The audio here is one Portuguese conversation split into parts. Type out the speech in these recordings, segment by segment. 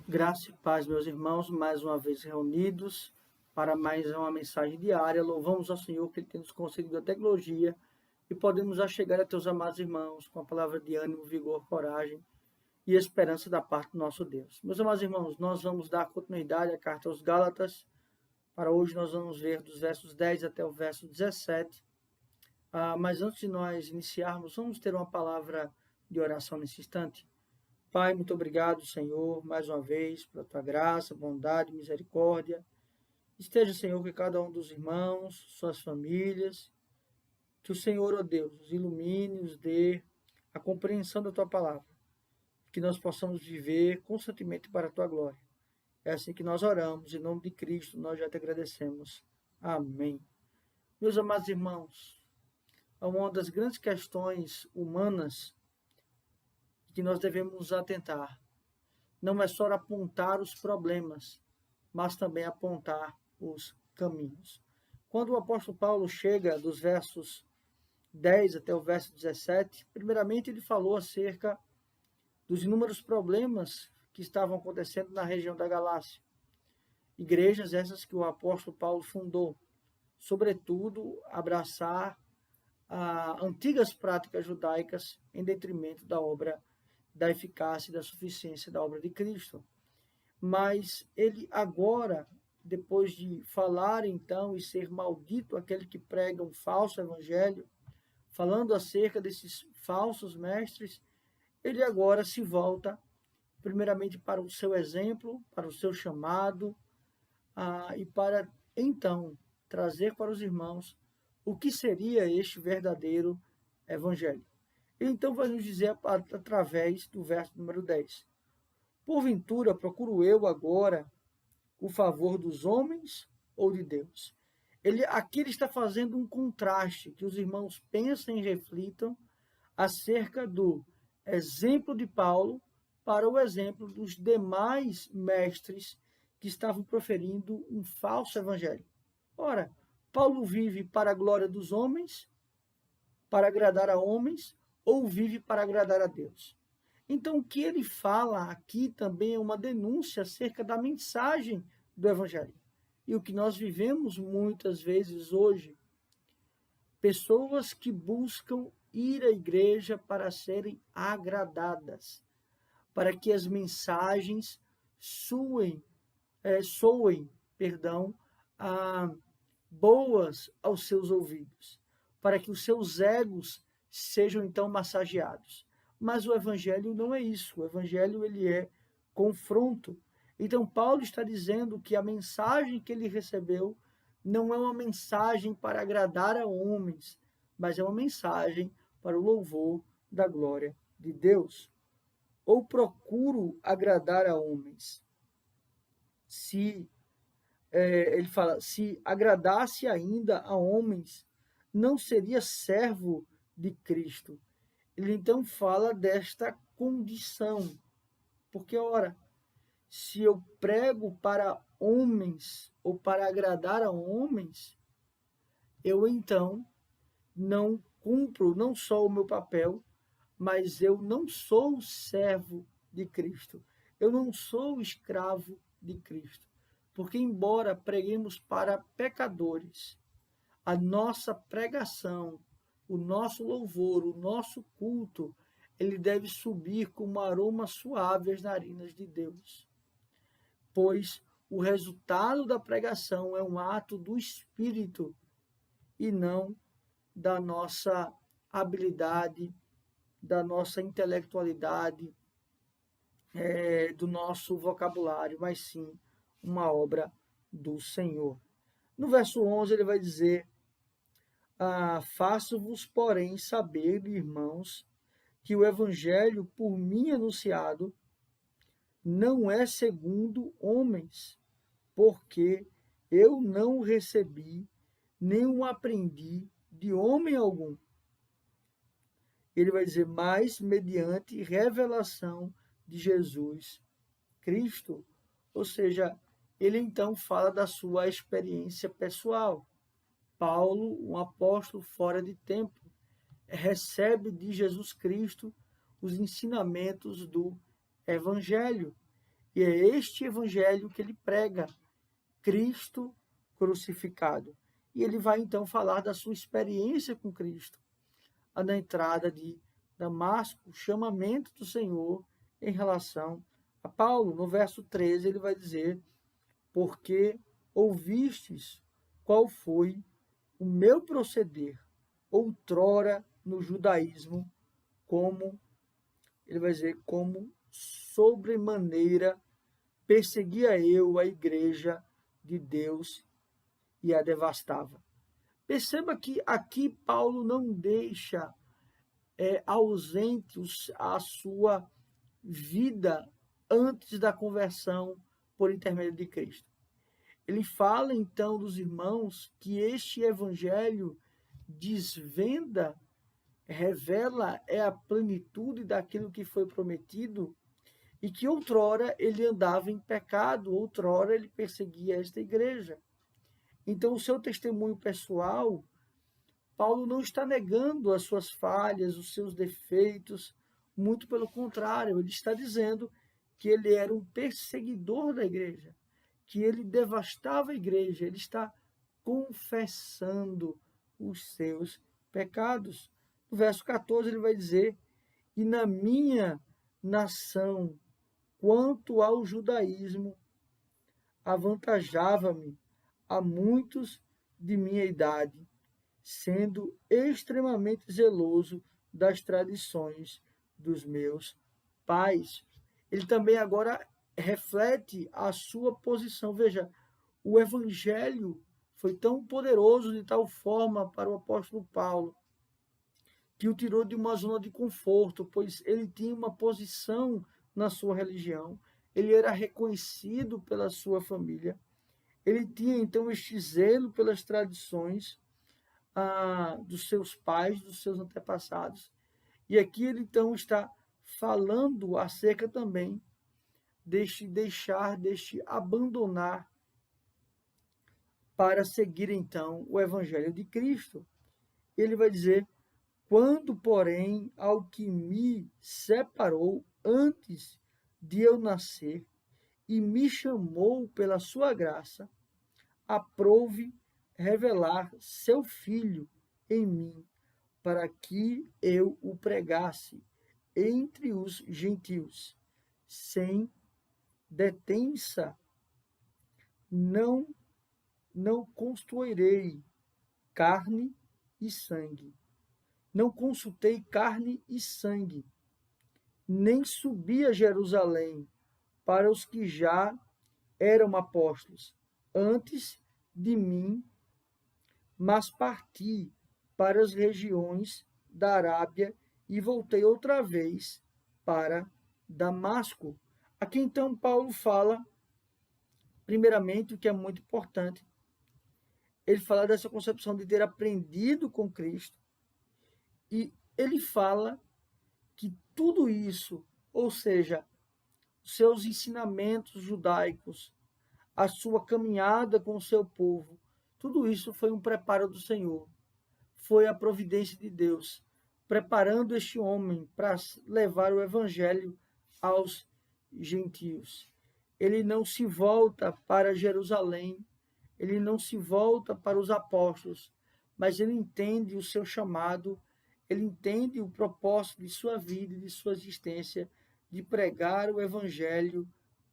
Graça e paz, meus irmãos, mais uma vez reunidos para mais uma mensagem diária. Louvamos ao Senhor que Ele tem nos concedido a tecnologia e podemos já chegar a teus amados irmãos com a palavra de ânimo, vigor, coragem e esperança da parte do nosso Deus. Meus amados irmãos, nós vamos dar continuidade à carta aos Gálatas. Para hoje nós vamos ver dos versos 10 até o verso 17. Mas antes de nós iniciarmos, vamos ter uma palavra de oração nesse instante. Pai, muito obrigado, Senhor, mais uma vez, pela tua graça, bondade, misericórdia. Esteja, Senhor, que cada um dos irmãos, suas famílias, que o Senhor, ó Deus, os ilumine, os dê a compreensão da tua palavra, que nós possamos viver constantemente para a tua glória. É assim que nós oramos, em nome de Cristo, nós já te agradecemos. Amém. Meus amados irmãos, uma das grandes questões humanas que nós devemos nos atentar não é só apontar os problemas, mas também apontar os caminhos. Quando o apóstolo Paulo chega dos versos 10 até o verso 17, primeiramente ele falou acerca dos inúmeros problemas que estavam acontecendo na região da Galácia. Igrejas essas que o apóstolo Paulo fundou, sobretudo abraçar antigas práticas judaicas em detrimento da eficácia e da suficiência da obra de Cristo. Mas ele agora, depois de falar então e ser maldito aquele que prega um falso evangelho, falando acerca desses falsos mestres, ele agora se volta primeiramente para o seu exemplo, para o seu chamado, e para então trazer para os irmãos o que seria este verdadeiro evangelho. Ele então vai nos dizer através do verso número 10. Porventura procuro eu agora o favor dos homens ou de Deus? Aqui ele está fazendo um contraste, que os irmãos pensem e reflitam acerca do exemplo de Paulo para o exemplo dos demais mestres que estavam proferindo um falso evangelho. Ora, Paulo vive para a glória dos homens, para agradar a homens, ou vive para agradar a Deus? Então, o que ele fala aqui também é uma denúncia acerca da mensagem do Evangelho. E o que nós vivemos muitas vezes hoje, pessoas que buscam ir à igreja para serem agradadas, para que as mensagens soem, boas aos seus ouvidos, para que os seus egos sejam então massageados. Mas o evangelho não é isso. O evangelho ele é confronto. Então Paulo está dizendo que a mensagem que ele recebeu não é uma mensagem para agradar a homens, mas é uma mensagem para o louvor da glória de Deus. Ou procuro agradar a homens. Ele fala, se agradasse ainda a homens, não seria servo de Cristo. Ele então fala desta condição, porque, ora, se eu prego para homens ou para agradar a homens, eu então não cumpro não só o meu papel, mas eu não sou servo de Cristo. Eu não sou escravo de Cristo. Porque, embora preguemos para pecadores, a nossa pregação, o nosso louvor, o nosso culto, ele deve subir como um aroma suave às narinas de Deus. Pois o resultado da pregação é um ato do Espírito e não da nossa habilidade, da nossa intelectualidade, do nosso vocabulário, mas sim uma obra do Senhor. No verso 11 ele vai dizer: faço-vos, porém, saber, irmãos, que o evangelho por mim anunciado não é segundo homens, porque eu não recebi, nem o aprendi de homem algum. Ele vai dizer, mas mediante revelação de Jesus Cristo. Ou seja, ele então fala da sua experiência pessoal. Paulo, um apóstolo fora de tempo, recebe de Jesus Cristo os ensinamentos do Evangelho. E é este evangelho que ele prega, Cristo crucificado. E ele vai então falar da sua experiência com Cristo, na entrada de Damasco, o chamamento do Senhor em relação a Paulo. No verso 13, ele vai dizer: porque ouvistes qual foi o meu proceder outrora no judaísmo, como, ele vai dizer, como sobremaneira perseguia eu a igreja de Deus e a devastava. Perceba que aqui Paulo não deixa ausente a sua vida antes da conversão por intermédio de Cristo. Ele fala então dos irmãos que este evangelho desvenda, revela a plenitude daquilo que foi prometido e que outrora ele andava em pecado, outrora ele perseguia esta igreja. Então, o seu testemunho pessoal, Paulo não está negando as suas falhas, os seus defeitos, muito pelo contrário, ele está dizendo que ele era um perseguidor da igreja, que ele devastava a igreja, ele está confessando os seus pecados. No verso 14 ele vai dizer: e na minha nação, quanto ao judaísmo, avantajava-me a muitos de minha idade, sendo extremamente zeloso das tradições dos meus pais. Ele também agora reflete a sua posição. Veja, o evangelho foi tão poderoso de tal forma para o apóstolo Paulo que o tirou de uma zona de conforto, pois ele tinha uma posição na sua religião, ele era reconhecido pela sua família, ele tinha então este zelo pelas tradições dos seus pais, dos seus antepassados. E aqui ele então está falando acerca também deste abandonar para seguir então o evangelho de Cristo. Ele vai dizer: quando, porém, ao que me separou antes de eu nascer e me chamou pela sua graça, aprouve revelar seu Filho em mim, para que eu o pregasse entre os gentios, sem detença. Não construirei carne e sangue. Não consultei carne e sangue, nem subi a Jerusalém para os que já eram apóstolos antes de mim, mas parti para as regiões da Arábia e voltei outra vez para Damasco. Aqui então Paulo fala, primeiramente, o que é muito importante. Ele fala dessa concepção de ter aprendido com Cristo, e ele fala que tudo isso, ou seja, seus ensinamentos judaicos, a sua caminhada com o seu povo, tudo isso foi um preparo do Senhor. Foi a providência de Deus, preparando este homem para levar o evangelho aos gentios. Ele não se volta para Jerusalém, ele não se volta para os apóstolos, mas ele entende o seu chamado, ele entende o propósito de sua vida e de sua existência, de pregar o evangelho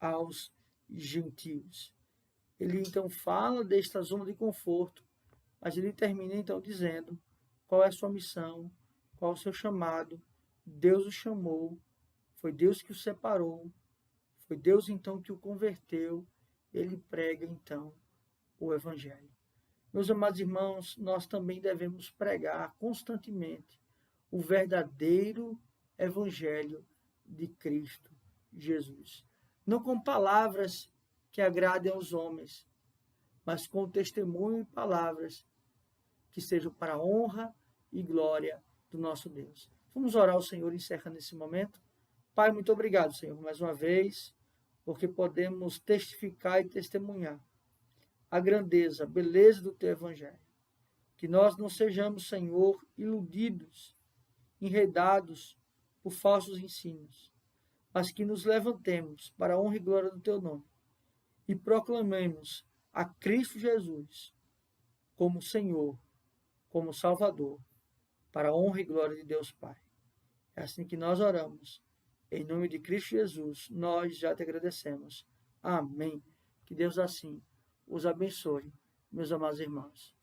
aos gentios. Ele então fala desta zona de conforto, mas ele termina então dizendo qual é a sua missão, qual é o seu chamado. Deus o chamou, foi Deus que o separou, foi Deus então que o converteu. Ele prega então o evangelho. Meus amados irmãos, nós também devemos pregar constantemente o verdadeiro evangelho de Cristo Jesus. Não com palavras que agradem aos homens, mas com testemunho e palavras que sejam para a honra e glória do nosso Deus. Vamos orar ao Senhor encerrando esse momento. Pai, muito obrigado, Senhor, mais uma vez, porque podemos testificar e testemunhar a grandeza, a beleza do Teu Evangelho. Que nós não sejamos, Senhor, iludidos, enredados por falsos ensinos, mas que nos levantemos para a honra e glória do teu nome e proclamemos a Cristo Jesus como Senhor, como Salvador, para a honra e glória de Deus Pai. É assim que nós oramos. Em nome de Cristo Jesus, nós já te agradecemos. Amém. Que Deus assim os abençoe, meus amados irmãos.